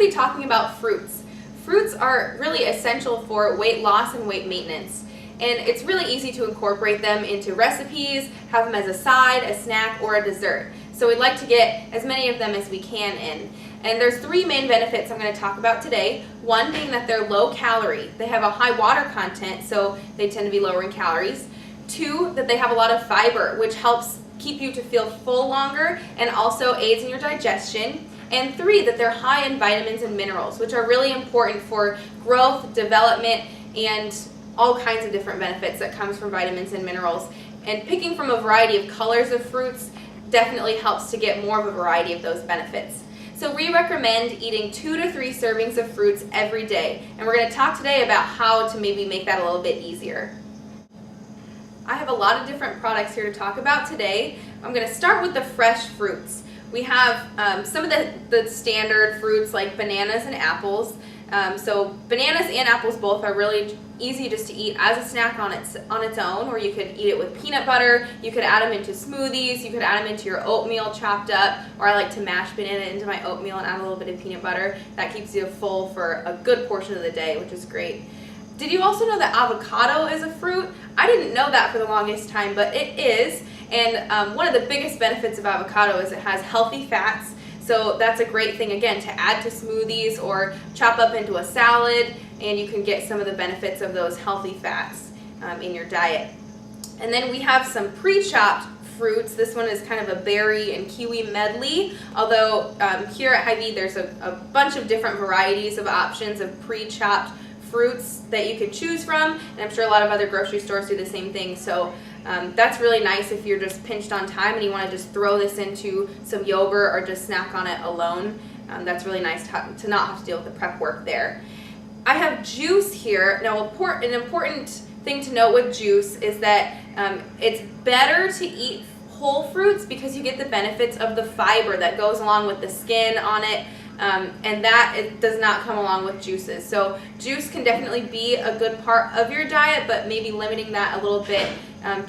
to be talking about fruits. Fruits are really essential for weight loss and weight maintenance. And it's really easy to incorporate them into recipes, have them as a side, a snack, or a dessert. So we'd like to get as many of them as we can in. And there's three main benefits I'm going to talk about today. One being that they're low calorie. They have a high water content, so they tend to be lower in calories. Two, that they have a lot of fiber, which helps keep you to feel full longer and also aids in your digestion. And three, that they're high in vitamins and minerals, which are really important for growth, development, and all kinds of different benefits that comes from vitamins and minerals. And picking from a variety of colors of fruits definitely helps to get more of a variety of those benefits. So we recommend eating 2 to 3 servings of fruits every day. And we're going to talk today about how to maybe make that a little bit easier. I have a lot of different products here to talk about today. I'm going to start with the fresh fruits. We have some of the standard fruits like bananas and apples. So bananas and apples both are really easy just to eat as a snack on its own, or you could eat it with peanut butter. You could add them into smoothies. You could add them into your oatmeal chopped up, or I like to mash banana into my oatmeal and add a little bit of peanut butter. That keeps you full for a good portion of the day, which is great. Did you also know that avocado is a fruit? I didn't know that for the longest time, but it is. And one of the biggest benefits of avocado is it has healthy fats. So that's a great thing, again, to add to smoothies or chop up into a salad, and you can get some of the benefits of those healthy fats in your diet. And then we have some pre-chopped fruits. This one is kind of a berry and kiwi medley, although here at Hy-Vee there's a bunch of different varieties of options of pre-chopped fruits that you can choose from, and I'm sure a lot of other grocery stores do the same thing. So that's really nice if you're just pinched on time and you want to just throw this into some yogurt or just snack on it alone. That's really nice to not have to deal with the prep work there. I have juice here. Now, an important thing to note with juice is that it's better to eat whole fruits because you get the benefits of the fiber that goes along with the skin on it. And that it does not come along with juices. So juice can definitely be a good part of your diet, but maybe limiting that a little bit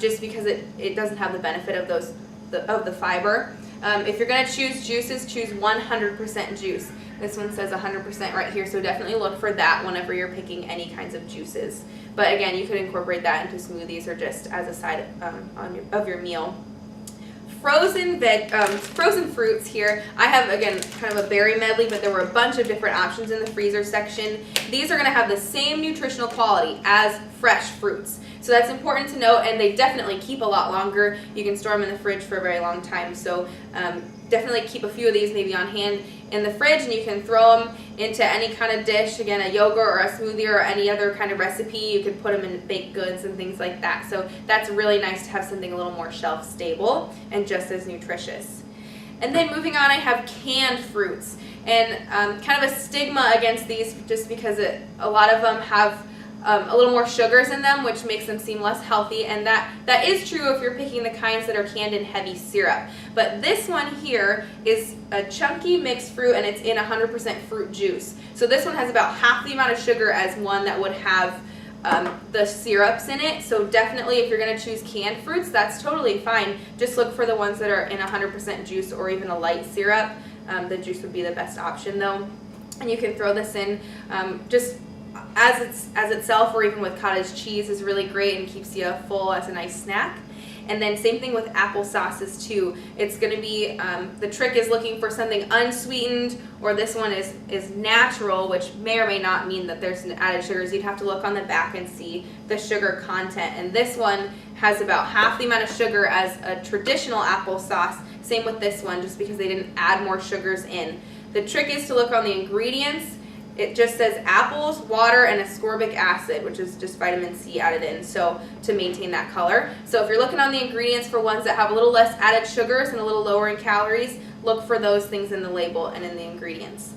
just because it doesn't have the benefit of the fiber. If you're going to choose juices, choose 100% juice. This one says 100% right here, so definitely look for that whenever you're picking any kinds of juices. But again, you could incorporate that into smoothies or just as a side of your meal. Frozen fruits here. I have, again, kind of a berry medley, but there were a bunch of different options in the freezer section. These are going to have the same nutritional quality as fresh fruits. So that's important to note, and they definitely keep a lot longer. You can store them in the fridge for a very long time. So definitely keep a few of these maybe on hand in the fridge, and you can throw them into any kind of dish, again, a yogurt or a smoothie or any other kind of recipe. You could put them in baked goods and things like that. So that's really nice to have something a little more shelf stable and just as nutritious. And then moving on, I have canned fruits, and kind of a stigma against these just because a lot of them have a little more sugars in them, which makes them seem less healthy, and that is true if you're picking the kinds that are canned in heavy syrup. But this one here is a chunky mixed fruit, and it's in 100% fruit juice. So this one has about half the amount of sugar as one that would have the syrups in it. So definitely if you're going to choose canned fruits, that's totally fine. Just look for the ones that are in 100% juice or even a light syrup. The juice would be the best option though. And you can throw this in just as itself, or even with cottage cheese is really great and keeps you full as a nice snack. And then same thing with apple sauces too. It's going to be, the trick is looking for something unsweetened, or this one is natural, which may or may not mean that there's added sugars. You'd have to look on the back and see the sugar content. And this one has about half the amount of sugar as a traditional applesauce. Same with this one, just because they didn't add more sugars in. The trick is to look on the ingredients. It just says apples, water, and ascorbic acid, which is just vitamin C added in, so to maintain that color. So if you're looking on the ingredients for ones that have a little less added sugars and a little lower in calories, look for those things in the label and in the ingredients.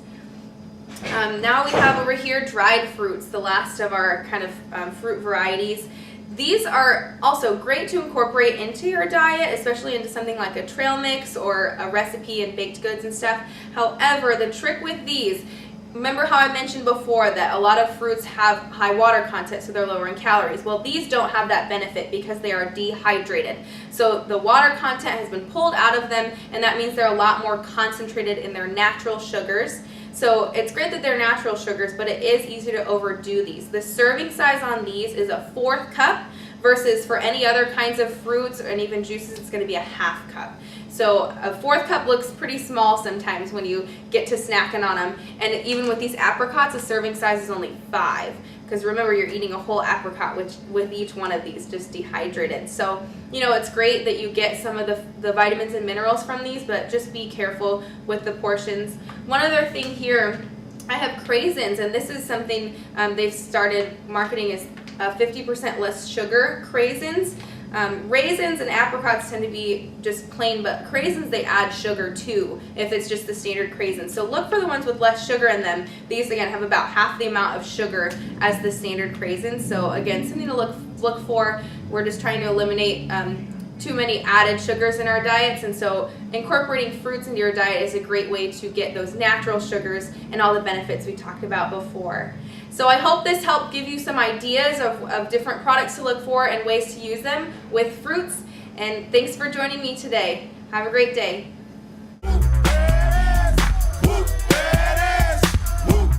Now we have over here dried fruits, the last of our kind of fruit varieties. These are also great to incorporate into your diet, especially into something like a trail mix or a recipe and baked goods and stuff. However, the trick with these, remember how I mentioned before that a lot of fruits have high water content, so they're lower in calories. Well, these don't have that benefit because they are dehydrated. So the water content has been pulled out of them, and that means they're a lot more concentrated in their natural sugars. So it's great that they're natural sugars, but it is easy to overdo these. The serving size on these is a 1/4 cup versus for any other kinds of fruits and even juices, it's going to be a 1/2 cup. So a 1/4 cup looks pretty small sometimes when you get to snacking on them. And even with these apricots, the serving size is only 5. Because remember, you're eating a whole apricot with each one of these, just dehydrated. So, you know, it's great that you get some of the vitamins and minerals from these, but just be careful with the portions. One other thing here, I have craisins, and this is something they've started marketing as 50% less sugar craisins. Raisins and apricots tend to be just plain, but craisins, they add sugar too if it's just the standard craisins. So look for the ones with less sugar in them. These again have about half the amount of sugar as the standard craisins. So again, something to look for. We're just trying to eliminate too many added sugars in our diets, and so incorporating fruits into your diet is a great way to get those natural sugars and all the benefits we talked about before. So I hope this helped give you some ideas of different products to look for and ways to use them with fruits, and thanks for joining me today. Have a great day.